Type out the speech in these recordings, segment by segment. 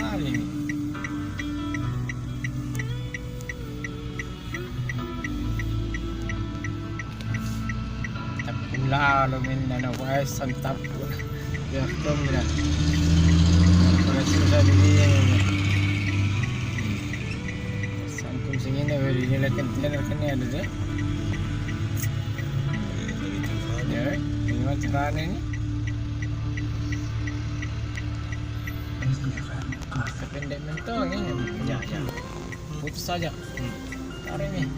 sekali nih. Tapi lalu minna wa santap ya kamera. Para susah begini. Sangkum singine beri nilai container kan ada deh. Ya, ini macam mana ini? Pendek mentong ini. Ya. Putus saja. Tarik nih.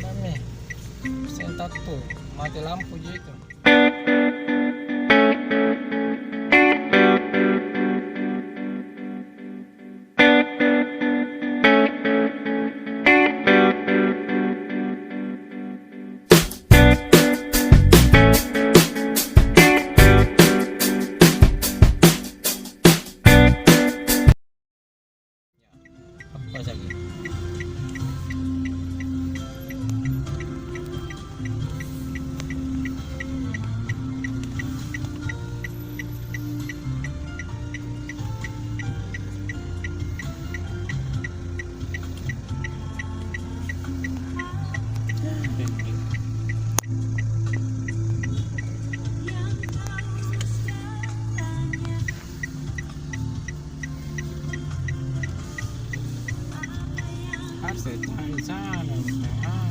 Mami. Sentat tuh. Mati lampu gitu. Apa saja? Harus di sana.